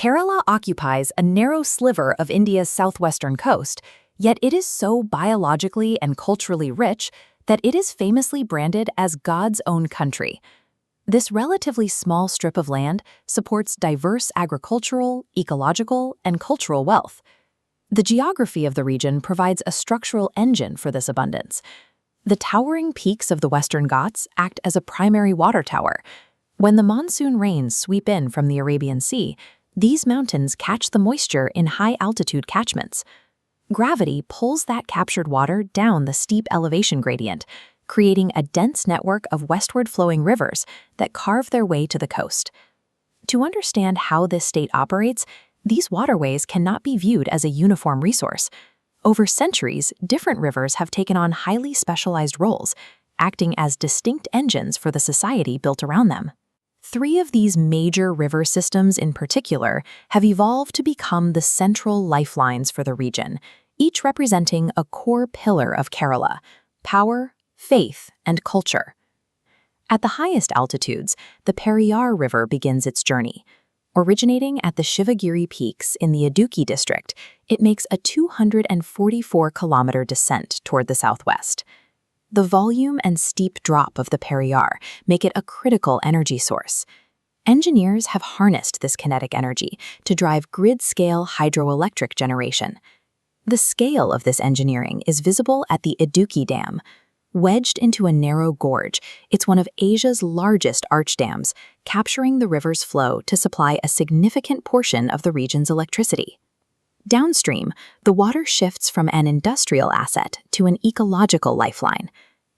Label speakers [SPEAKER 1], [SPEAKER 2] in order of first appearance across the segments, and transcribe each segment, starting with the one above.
[SPEAKER 1] Kerala occupies a narrow sliver of India's southwestern coast, yet it is so biologically and culturally rich that it is famously branded as God's own country. This relatively small strip of land supports diverse agricultural, ecological, and cultural wealth. The geography of the region provides a structural engine for this abundance. The towering peaks of the Western Ghats act as a primary water tower. When the monsoon rains sweep in from the Arabian Sea, these mountains catch the moisture in high-altitude catchments. Gravity pulls that captured water down the steep elevation gradient, creating a dense network of westward-flowing rivers that carve their way to the coast. To understand how this state operates, these waterways cannot be viewed as a uniform resource. Over centuries, different rivers have taken on highly specialized roles, acting as distinct engines for the society built around them. 3 of these major river systems in particular have evolved to become the central lifelines for the region, each representing a core pillar of Kerala: power, faith, and culture. At the highest altitudes, the Periyar River begins its journey. Originating at the Shivagiri Peaks in the Idukki district, it makes a 244-kilometer descent toward the southwest. The volume and steep drop of the Periyar make it a critical energy source. Engineers have harnessed this kinetic energy to drive grid-scale hydroelectric generation. The scale of this engineering is visible at the Idukki Dam. Wedged into a narrow gorge, it's one of Asia's largest arch dams, capturing the river's flow to supply a significant portion of the region's electricity. Downstream, the water shifts from an industrial asset to an ecological lifeline.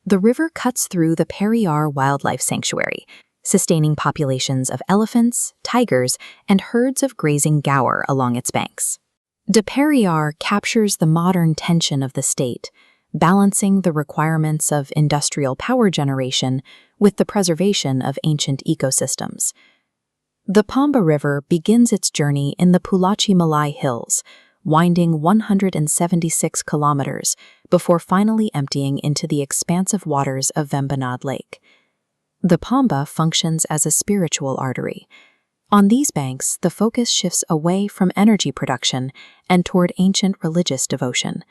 [SPEAKER 1] The river cuts through the Periyar Wildlife Sanctuary, sustaining populations of elephants, tigers, and herds of grazing gaur along its banks. The Periyar captures the modern tension of the state, balancing the requirements of industrial power generation with the preservation of ancient ecosystems. The Pamba River begins its journey in the Pulachi Malai Hills, winding 176 kilometers before finally emptying into the expansive waters of Vembanad Lake. The Pamba functions as a spiritual artery. On these banks, the focus shifts away from energy production and toward ancient religious devotion.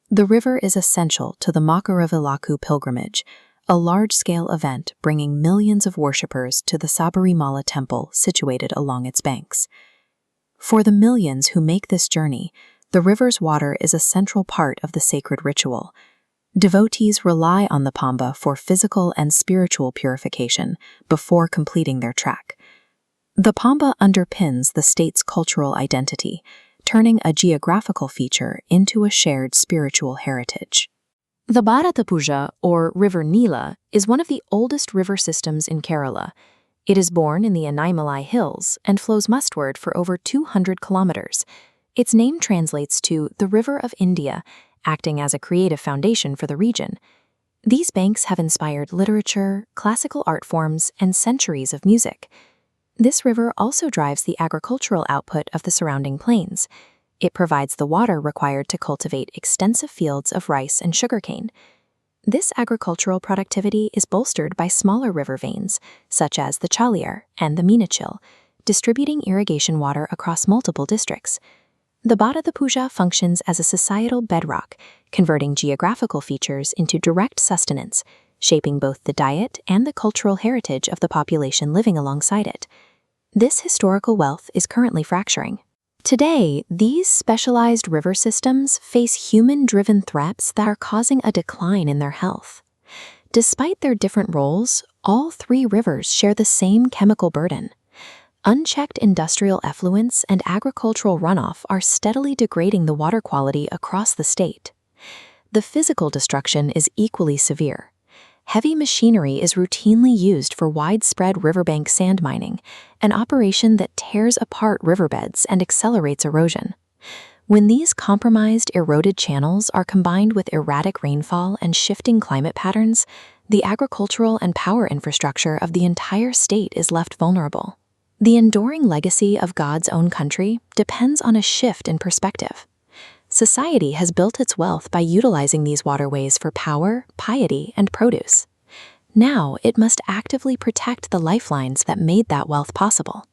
[SPEAKER 1] The river is essential to the Makaravilakku pilgrimage, a large-scale event bringing millions of worshippers to the Sabarimala temple situated along its banks. For the millions who make this journey, the river's water is a central part of the sacred ritual. Devotees rely on the Pamba for physical and spiritual purification before completing their trek. The Pamba underpins the state's cultural identity, turning a geographical feature into a shared spiritual heritage. The Bharatapuja, or River Nila, is one of the oldest river systems in Kerala. It is born in the Anaimalai Hills and flows westward for over 200 kilometers. Its name translates to the River of India, acting as a creative foundation for the region. These banks have inspired literature, classical art forms, and centuries of music. This river also drives the agricultural output of the surrounding plains. It provides the water required to cultivate extensive fields of rice and sugarcane. This agricultural productivity is bolstered by smaller river veins, such as the Chaliar and the Meenachil, distributing irrigation water across multiple districts. The Bharatapuja functions as a societal bedrock, converting geographical features into direct sustenance, shaping both the diet and the cultural heritage of the population living alongside it. This historical wealth is currently fracturing. Today, these specialized river systems face human-driven threats that are causing a decline in their health. Despite their different roles, all 3 rivers share the same chemical burden. Unchecked industrial effluents and agricultural runoff are steadily degrading the water quality across the state. The physical destruction is equally severe. Heavy machinery is routinely used for widespread riverbank sand mining, an operation that tears apart riverbeds and accelerates erosion. When these compromised, eroded channels are combined with erratic rainfall and shifting climate patterns, the agricultural and power infrastructure of the entire state is left vulnerable. The enduring legacy of God's own country depends on a shift in perspective. Society has built its wealth by utilizing these waterways for power, piety, and produce. Now it must actively protect the lifelines that made that wealth possible.